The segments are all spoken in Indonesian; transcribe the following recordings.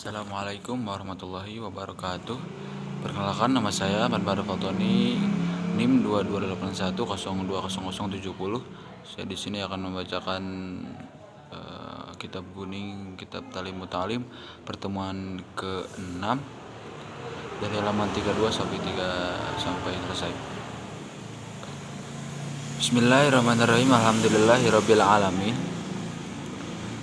Assalamualaikum warahmatullahi wabarakatuh. Perkenalkan, nama saya Manbaro Fatoni, NIM 2281020070. Saya di sini akan membacakan kitab kuning, kitab Talim Mutalim, pertemuan ke-6 dari halaman 32 sampai selesai. Bismillahirrahmanirrahim. Alhamdulillahirabbil alamin.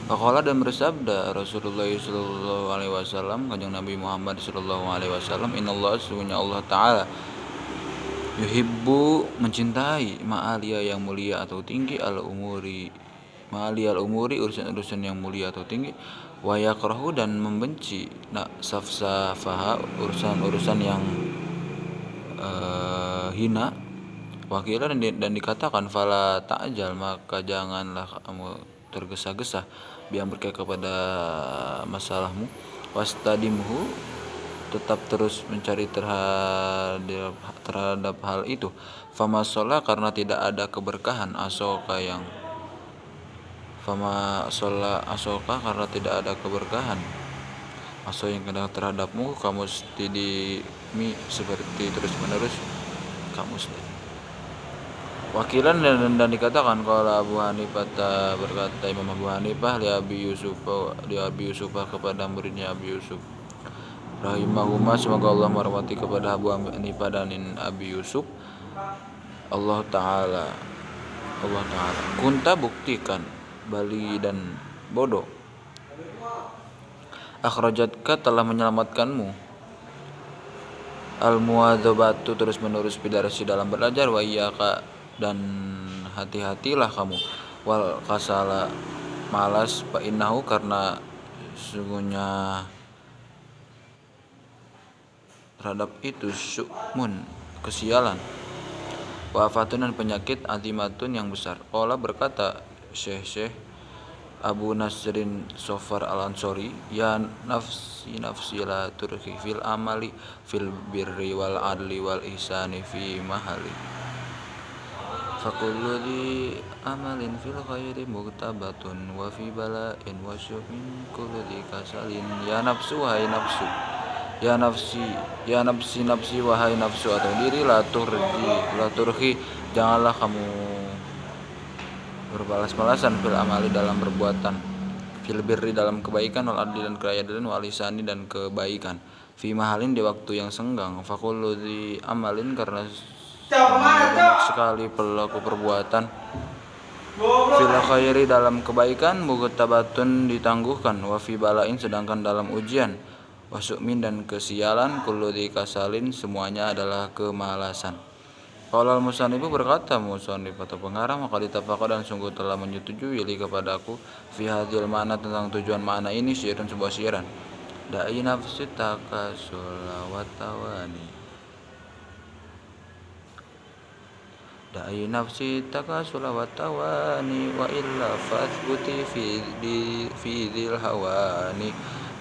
Faqala, dan bersabda Rasulullah sallallahu alaihi wasallam, kanjeng Nabi Muhammad sallallahu alaihi wasallam, innallaha, sesungguhnya Allah taala, yuhibbu, mencintai, ma'aliya, yang mulia atau tinggi, al-umuri, ma'aliya al-umuri, urusan-urusan yang mulia atau tinggi, wa yakrahu, dan membenci, safsafaha, urusan-urusan yang hina. Wakila, dan dikatakan, fala ta'jal, maka janganlah kamu tergesa-gesa, biar berkait kepada masalahmu, wastadimhu, tetap terus mencari terhadap hal itu, famasola, karena tidak ada keberkahan, asoka karena tidak ada keberkahan, aso yang kena terhadapmu, kamu stidimi, seperti terus menerus kamu studi. Wakilan, dan dikatakan, kalau Abu Hanifah, berkata Imam Abu Hanifah, li Abi Yusuf kepada muridnya Abi Yusuf, rahimahumma, semoga Allah merahmati, kepada Abu Hanifah dan Abi Yusuf, Allah Ta'ala, kunta, buktikan, bali dan bodoh, akhrajatka, telah menyelamatkanmu, al-muwadzabatu, terus menerus, bidarasi, dalam belajar, wa iyyaka, dan hati-hatilah kamu, wal kasala, malas, fa innahu, karena sesungguhnya terhadap itu, syu'mun, kesialan, wa afatun, dan penyakit, azimatun, yang besar. Qala, berkata Syekh Abu Nasrin Sofar al-Ansori, ya nafsi la turhi fil amali fil birri wal adli wal ihsani fi mahali, fakullu di amalin fil khairi muktabatun, wa fi bala'in wa syu'min kullu di kasalin, ya nafsu, wahai nafsu, ya nafsi, wahai nafsu atau diri, la turhi, janganlah kamu berbalas-balasan, fil amali, dalam perbuatan, fil birri, dalam kebaikan, wal adli, dan keadilan, wal ihsani, dan kebaikan, fi mahalin, di waktu yang senggang, fakullu di amalin, karena banyak sekali pelaku perbuatan, fil khairi, dalam kebaikan, mugtabatun, ditangguhkan, wa fi balain, sedangkan dalam ujian, wa su'min, dan kesialan, kullu di kasalin, semuanya adalah kemalasan. Qala al-musannifu, berkata musannif atau pengarang, maka ditafaqa, dan sungguh telah menyetujui li kepadaku, fi hadhil makna, tentang tujuan makna ini, syi'run, sebuah syi'ran, da'i nafsi takasula wa tawani, da'i nafsi takasula wa tawani, wa illa fathbuti fi dhil hawani,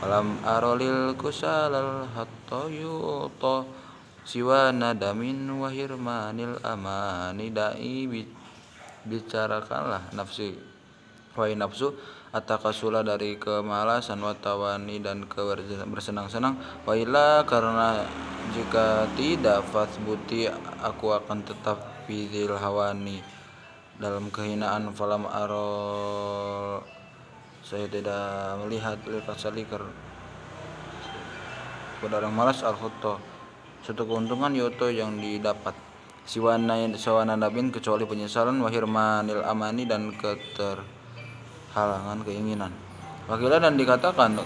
falam arolil kusalal hatta yuta, siwa nadamin wa hirmanil amani, da'i, bicarakanlah, nafsi, wahai nafsu, atakasula, dari kemalasan, wa tawani, dan bersenang-senang, wa illa, karena jika tidak, fathbuti, aku akan tetap, fidil hawani, dalam kehinaan, falam arol, saya tidak melihat, lilkasali, kepada orang malas, al-khutto, suatu keuntungan, yoto, yang didapat, sawana nabin, kecuali penyesalan, wahirmanil amani, dan keterhalangan keinginan. Wakila, dan dikatakan,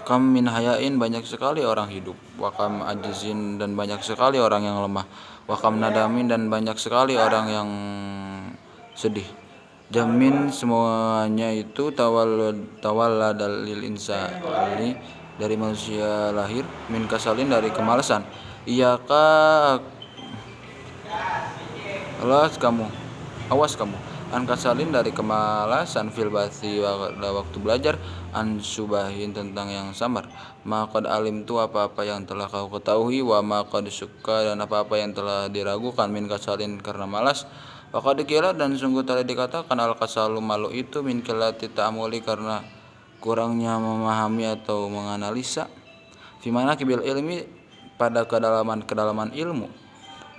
kam min hayain, banyak sekali orang hidup, wa kam ajizin, dan banyak sekali orang yang lemah, wa kam nadamin, dan banyak sekali orang yang sedih, jamin, semuanya itu, tawalla dalil insani, dari manusia lahir, min kasalin, dari kemalasan, iyaka, awas kamu, an kasalin, dari kemalasan, fil bathi, waktu belajar, an subahin, tentang yang samar, maqad alim tu, apa-apa yang telah kau ketahui, wa maqad syukka, dan apa-apa yang telah diragukan, min kasalin, karena malas, waqad qila, dan sungguh telah dikatakan, al kasalu, malu itu, min qillati ta'amuli, karena kurangnya memahami atau menganalisa. Fi manaqibil ilmi, pada kedalaman ilmu,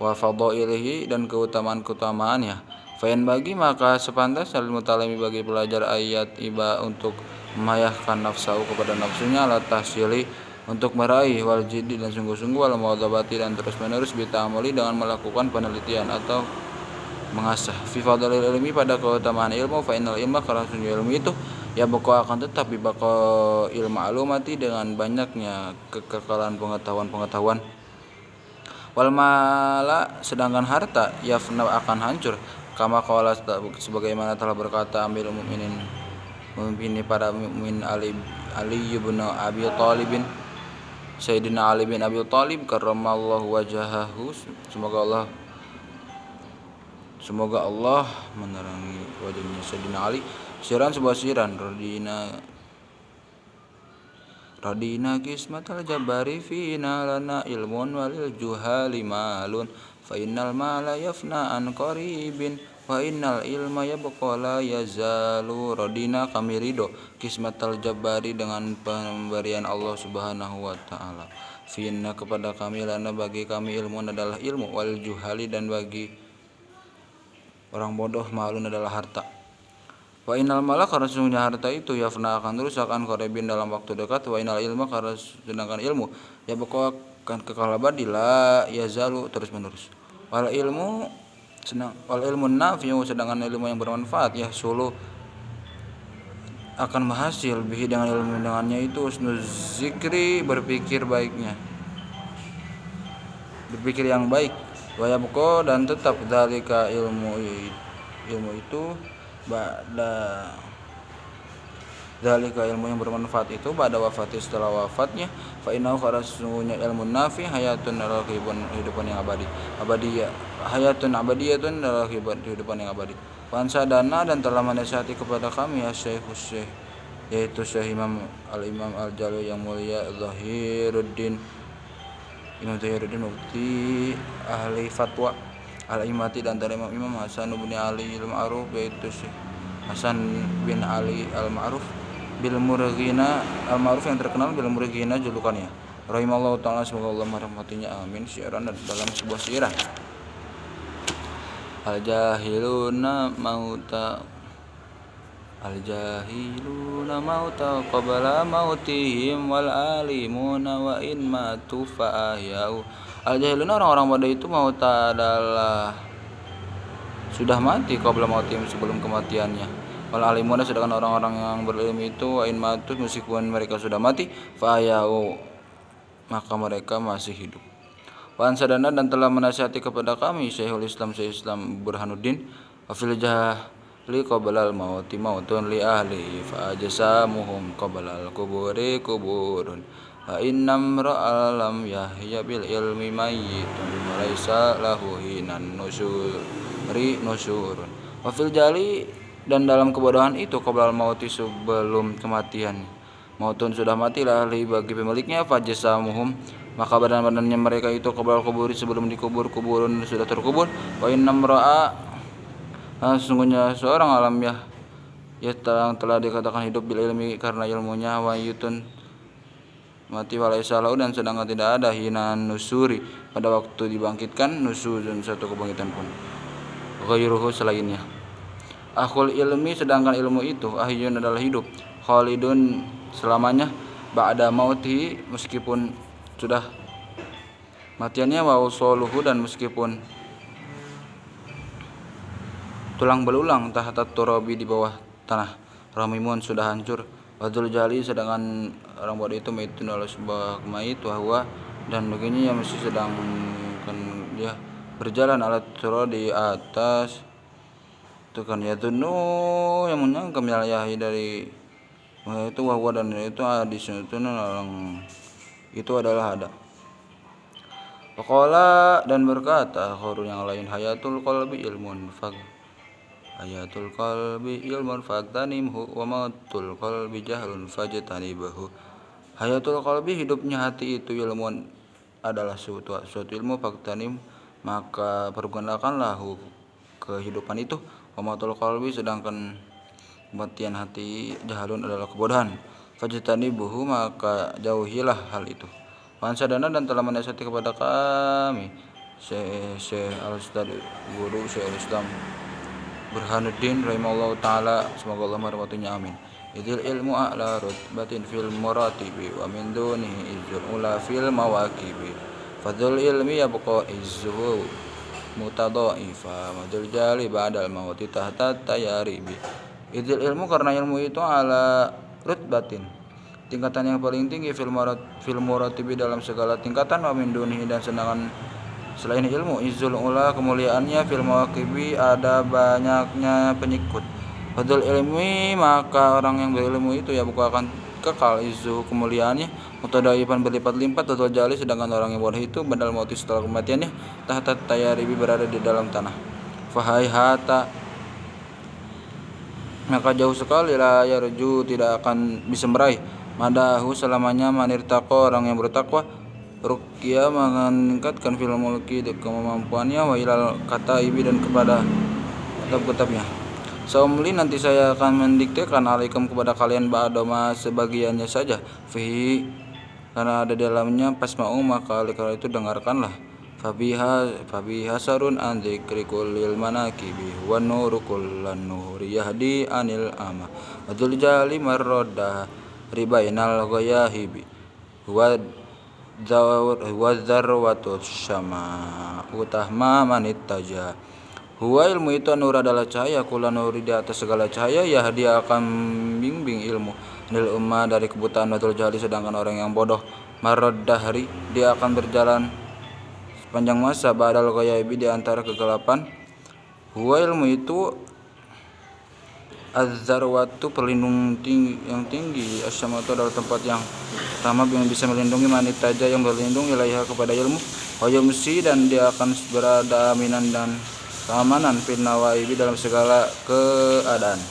wa fadhailihi, dan keutamaan-keutamaannya. Fayan bagi, maka sepantasnya lil mutalimi, bagi pelajar, ayat iba, untuk memayahkan nafsahu, kepada nafsunya, ala tahsili, untuk meraih, wal jiddi, dan sungguh-sungguh, wal muadzabati, dan terus-menerus, bita'amuli, dengan melakukan penelitian atau mengasah. Fi fadlil ilmi, pada keutamaan ilmu, fa innal ilma, karena sungguh ilmu itu, ya bako akan tetap, bibako ilmu alumati, dengan banyaknya kekekalan pengetahuan. Wal mala, sedangkan harta, yafna, akan hancur, kama qala, sebagaimana telah berkata Amirul Mukminin, memimpin para mukmin, Ali bin Abi Thalib, Sayyidina Ali bin Abi Thalib karramallahu wajahahu, semoga Allah menerangi wajahnya Sayyidina Ali, siran, sebuah siran, radina kismatal jabari fina lana ilmun walil juhali malun, fa innal mala yafna an qaribin, wa innal ilma yabqa la yazalu. Radina, kami ridho, kismatal jabari, dengan pemberian Allah Subhanahu wa taala, fina, kepada kami, lana, bagi kami, ilmun adalah ilmu, walil juhali, dan bagi orang bodoh, malun adalah harta. Wa innal mala, karena sesungguhnya harta itu, yafna, akan rusak, an qaribin, dalam waktu dekat. Wa innal ilma, karena sedangkan ilmu, ya bako, akan kekal abadi, la yazalu, terus menerus. Wal ilmu nafi'u, sedangkan ilmu yang bermanfaat, ya sulu, akan berhasil, bihi, dengan ilmu, dengannya itu, husnuz zikri, berpikir yang baik. Wa yabqa, dan tetap, dzalika, ilmu itu, dzalika, ilmu yang bermanfaat itu, pada wafati, setelah wafatnya. Fa innahu, karena sesungguhnya ilmu nafi, hayatun, adalah kehidupan yang abadi, hayatun abadiyatun, adalah kehidupan yang abadi. Fansadana, dan telah menasihati kepada kami, ya Syekh, yaitu Syekh Imam Al-Jalil yang mulia, Imam Zahiruddin, mufti ahli fatwa, al-imati, dan dari Imam Hasan bin Ali al-Ma'ruf, yaitu Syekh Hasan bin Ali al-Ma'ruf, bil Murghina al-Ma'ruf, yang terkenal bil Murghina julukannya, rahimallahu ta'ala, semoga Allah merahmatinya, amin. Syi'ran, dalam sebuah syi'ran, al-jahiluna mauta qabla mautihim, wal alimuna wa in matu fa ahyau. Al-jahiluna, orang-orang bodoh itu, mauta, adalah sudah mati, qabla mautihim, sebelum kematiannya. Wal alimuna, sedangkan orang-orang yang berilmu itu, wa in matu, meskipun mereka sudah mati, fa ahyau, maka mereka masih hidup. Wa ansadana, dan telah menasihati kepada kami, Syekhul Islam Burhanuddin, afil jahli qablal mauti mautun li ahli, fa ajsamuhum qablal kuburi kuburun, fa innam ra'alam yahya bil ilmi mayyitun, wa laisa lahu hinan nusurun. Wa fil jahli, dan dalam kebodohan itu, qablal mauti, sebelum kematian, mautun, sudah mati, lah ahli, bagi pemiliknya, fa ajsamuhum, maka badan-badannya mereka itu, qablal kuburi, sebelum dikubur, kuburun, sudah terkubur. Wa innam ra'a, sesungguhnya seorang alam ya telah dikatakan hidup bil ilmi, karena ilmunya, wa yutun, mati, walaisa lahu, dan sedangkan tidak ada, hinan nusuri, pada waktu dibangkitkan, nusyuzun, satu kebangkitan pun, ghairuhu, selainnya. Akhul ilmi, sedangkan ilmu itu, ahyun, adalah hidup, khalidun, selamanya, ba'da mauti, meskipun sudah matiannya, wa usuluhu, dan meskipun tulang belulang, tahta turabi, di bawah tanah, ramimun, sudah hancur. Wadul jali, sedangkan orang bodoh itu, maitun, adalah sebuah mayit, wahwa, dan begini, yang mesti sedangkan dia berjalan, alat turah, di atas, itu kan, ya tunu, yang menyangka yahi, dari itu, wahwa, dan itu hadis itu adalah ada. Waqala, dan berkata khurun yang lain, hayatul qalbi ilmun fagtanimhu, wa mautul qalbi jahlun fajtanibahu. Hayatul qalbi, hidupnya hati itu, ilmun, adalah suatu ilmu, fagtanim, maka pergunakanlah kehidupan itu. Wa mautul qalbi, sedangkan kematian hati, jahalun adalah kebodohan. Fajtanibuhu, maka jauhilah hal itu. Wansadana, dan telah menasihati kepada kami Syekh Al-Ustaz Guru Syekh Al-Islam Burhanuddin rahimahullah ta'ala, semoga Allah merahmatinya, amin. Idil ilmu a'la rutbatin fil muratibi wa min dunihi izzul ula fil mawakibi fadhul ilmi yabqa izzuhu mutadha'ifa madul jali ba'dal mauti tahta tayaribi. Idil ilmu, karena ilmu itu ala rutbatin, tingkatan yang paling tinggi, fil muratibi, dalam segala tingkatan, wa min dunihi, dan sedangkan selain ilmu, izzul ula, kemuliaannya, fil mawakibi, ada banyaknya pengikut. Fadul ilmi, maka orang yang berilmu itu ya bukan akan kekal, izzuhu, kemuliaannya, mutadaifan, berlipat-lipat, fadul jali, sedangkan orang yang bodoh itu badal mauti, setelah kematiannya, tahta tayaribi, berada di dalam tanah. Fahaihata, maka jauh sekali, la yarju, tidak akan bisa meraih, madahu, selamanya, manirtaqo, orang yang bertakwa, ruqya, meningkatkan fil mulki, kemampuannya, wa ilal kataibi, dan kepada kitab-kitabnya. Saumli, nanti saya akan mendiktekan, alaikum, kepada kalian, ba'doma, sebagiannya saja, fihi, karena ada dalamnya, pasma'u, maka oleh karena itu dengarkanlah. Fabiha sarun an dzikri kullil manakibi wa nuru kullan nuri yahdi anil ama adzul jali marradda ribainal ghayahibi wa dzarwatu syama utahma manittaja. Huwa, ilmu itu, nur adalah cahaya, kula nuri, di atas segala cahaya, ya dia akan bimbing ilmu, nil umma, dari kebutaan, watul jahli, sedangkan orang yang bodoh, marad dahri, dia akan berjalan sepanjang masa, ba'dal ghayaibi, di antara kegelapan. Huwa, ilmu itu, az-zarwatu, perlindung yang tinggi, asyamatu, adalah tempat yang pertama yang bisa melindungi, manitaja, yang berlindung, ilaiha, kepada ilmu, wa yumsi, dan dia akan berada aminan dan keamanan, fil nawaibi, dalam segala keadaan.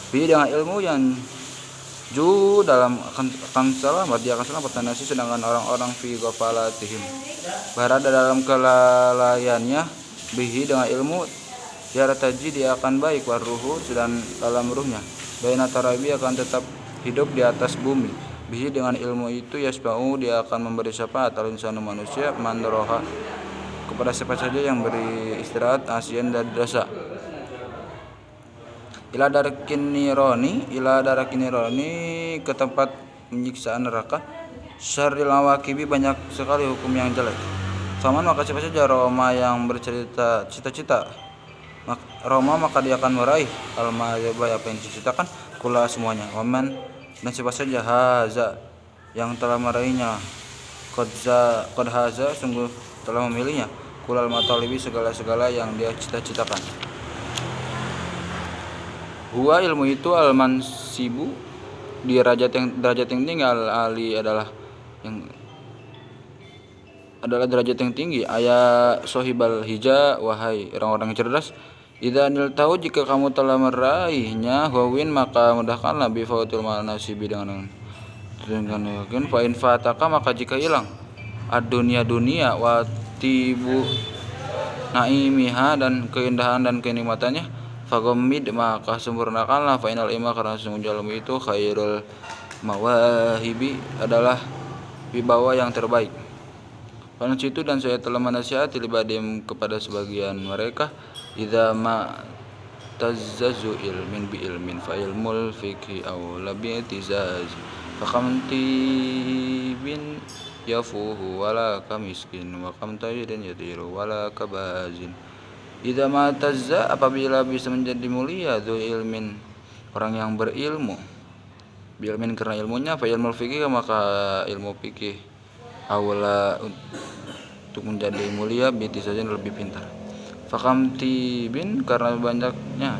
Bi, dengan ilmu yang ju, dalam akan selamat, dia akan selamat, tanasi, sedangkan orang-orang fi ghafalatihim, berada dalam kelalaiannya, bihi, dengan ilmu, yartaji, dia akan baik, waruhu, dan dalam ruhnya, baina tarabi, akan tetap hidup di atas bumi. Bihi, dengan ilmu itu, yasba'u, dia akan memberi syafaat, al-insanu, manusia, mandoroha, kepada siapa saja yang beri istirahat, asian, dari dosa. Ila darakin nironi, ke tempat penyiksaan neraka, syarril awaqibi, banyak sekali hukum yang jelek. Faman, maka siapa saja, Roma, yang bercerita cita-cita, Roma, maka dia akan meraih, al-ma'adzaba, apa yang dicitakan, kula, semuanya. Waman, dan siapa saja, haza, yang telah meraihnya, qad haza, sungguh telah memilihnya, kulal matalibi, segala-segala yang dia cita-citakan. Huwa, ilmu itu, al-mansibu, di derajat yang tinggi, al-ali, adalah derajat yang tinggi, ayat sohibal hija, wahai orang-orang yang cerdas, idza niltahu, jika kamu telah meraihnya, hawin, maka mudahkanlah, bi fautil manasibi, dengan yakin, fa in fataka, maka jika hilang, ad-dunya, wa tibu naimiha, dan keindahan dan kenikmatannya, faghammid, maka sempurnakanlah, fa inal ilma, karena sesungguhnya ilmu itu, khairul mawahibi, adalah wibawa yang terbaik. Pada situ, dan saya telah menasihati libadim, kepada sebagian mereka, idza ma tazzazu ilmin bi ilmin fa ilmul fiqhi aw labi tizazi fakamti bin yafuhu wala kamiskin wa kam tayyidin yadiru wala kabazin. Idza ma tazza, apabila bisa menjadi mulia, dzu ilmin, orang yang berilmu, bilmin, karena ilmunya, fa ilmul fiqih, maka ilmu fikih, awla, untuk menjadi mulia, binti saja lebih pintar. Fakamti bin, karena banyaknya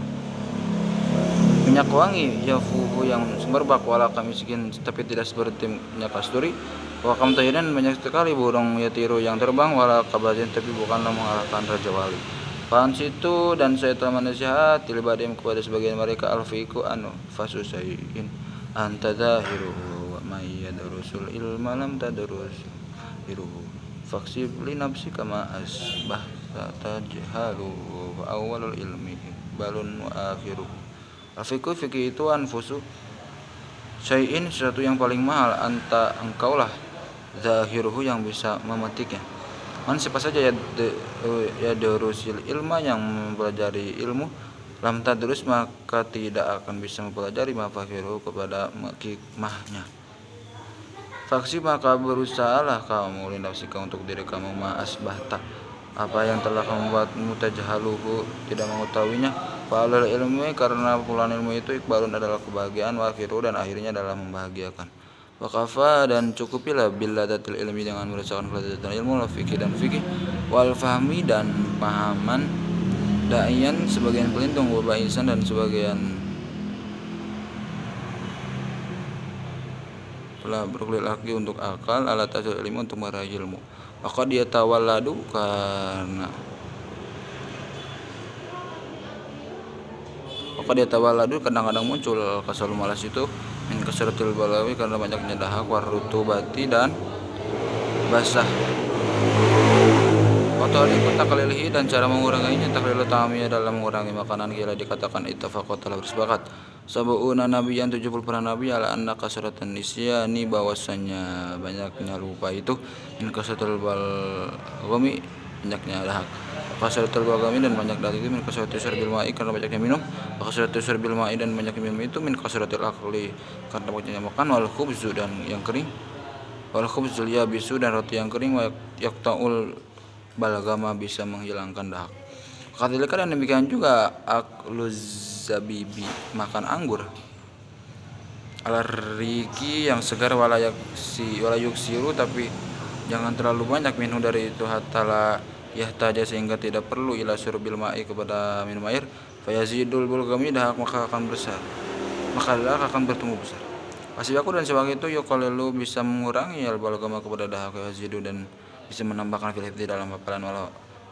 minyak wangi, yafuhu, yang semerbak, wala kamiskin, tapi tidak seperti minyak kasturi, wakam tayidan, banyak sekali burung yatiru yang terbang, wala kabazin, tapi bukanlah mengalahkan raja wali. Paham situ, dan saya telah menasihati libadim, kepada sebagian mereka, alfiku anu fasusayin antadahiruhu wa mayyadrusul ilma lam tadrusiruhu faksib li nafsi kama asbah tajhaluhu wa awalul ilmi balun wa akhiruhu Al-fiqhu fikih itu anfusu syai'in, sesuatu yang paling mahal, anta engkaulah zahiruhu yang bisa memetiknya. Man siapa saja ya darusil ilma yang mempelajari ilmu, lam tadrus maka tidak akan bisa mempelajari mafahiruhu kepada hikmahnya. Faksi maka berusahalah kamu linafsika untuk diri kamu ma'asbahta apa yang telah kamu buat mutajahaluhu tidak mengetahuinya. Fa'alul ilmi karena pulaan ilmu itu ikbalun adalah kebahagiaan, wa akhiru dan akhirnya adalah membahagiakan. Wakafa dan cukupilah billadatil ilmi dengan merasakan kelezatan ilmu, wal fikih dan fikih, wal fahmi dan pahaman, da'iyan sebagian pelindung, wa ba'isan dan sebagian telah berkulit laki untuk akal, alat hasil ilmu untuk meraih ilmu. Maka dia tawalladu kadang-kadang muncul kasal malas itu min kasratil balawi karena banyaknya dahak, warutubati dan basah. Watori takalilihi dan cara menguranginya, taklilu ta'amiyah dalam mengurangi makanan, gila dikatakan ittafaqat telah bersepakat sabu'una nabiyan 70 para nabi ala anna kasratan nisyani bahwasanya banyaknya lupa itu min kasratil balghami banyaknya dahak, kasratil balghami dan banyak dahak itu min kasratil syarbil ma'i karena banyaknya minum, kasratil syarbil ma'i dan banyaknya minum itu min kasratil akli karena banyaknya makan, wal khubzu dan yang kering, wal khubzul yabisu dan roti yang kering, wa yaqta'ul balagama bisa menghilangkan dahak. Kadhalika dan demikian juga akluz zabibi makan anggur, alariki yang segar, walayuk siru tapi jangan terlalu banyak minum dari itu, hatta la yahtaja sehingga tidak perlu ila syurbil ma'i kepada minum air, fayazidul bulgami dahak maka akan bertumbuh besar. Asibaku dan sebab itu yuqalilu bisa mengurangi al balgama kepada dahak, yazidu dan bisa menambahkan fil hifdzi dalam hafalan, wala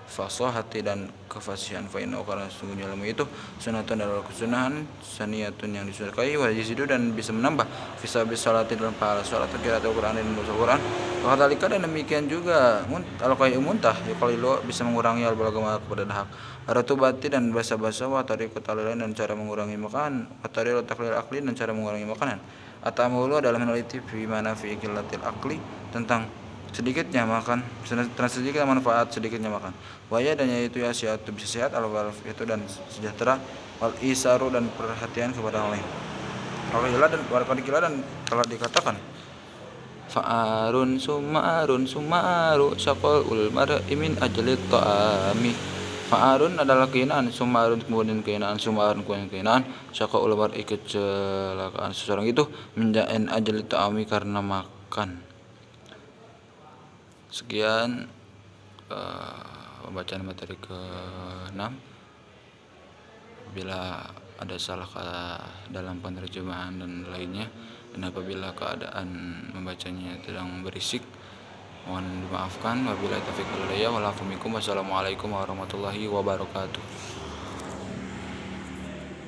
fasahati dan kefasihan, fa inna karena sungguhnya ilmu itu sunatun adalah kesunahan, saniyatun yang disukai, wa yazidu dan bisa menambah fisabis salati dalam pahala salat, qiraatul Quran dan membaca Quran. Wa kadzalika dan demikian juga al-qai'u muntah yuqalilu bisa mengurangi al balgama kepada dahak, ratubati dan basa-basa, wa tariqut talalain dan cara mengurangi makan, wa tariqut taklil akli dan cara mengurangi makanan. Atamulu adalah meneliti fi mana fi qillatil akli tentang sedikitnya makan, sedikit manfaat sedikitnya makan. Waya dan yaitu ya itu bisa sehat, al-walf itu dan sejahtera, wal isaru dan perhatian kepada orang lain. Wakil dan telah dikatakan fa'arun sumaru syaqal ulmar imin ajlit ta'ami. Fa'arun adalah kehinaan, sumarun kemudian kehinaan, sumarun kemudian kehinaan, syaqal ulmar kecelakaan seseorang itu menja'in ajlit ta'ami karena makan. Sekian pembacaan materi ke-6. Bila ada salah kata dalam penerjemahan dan lainnya, dan apabila keadaan membacanya sedang berisik, mohon dimaafkan. Wabillahi taufiq wal hidayah. Wassalamualaikum warahmatullahi wabarakatuh.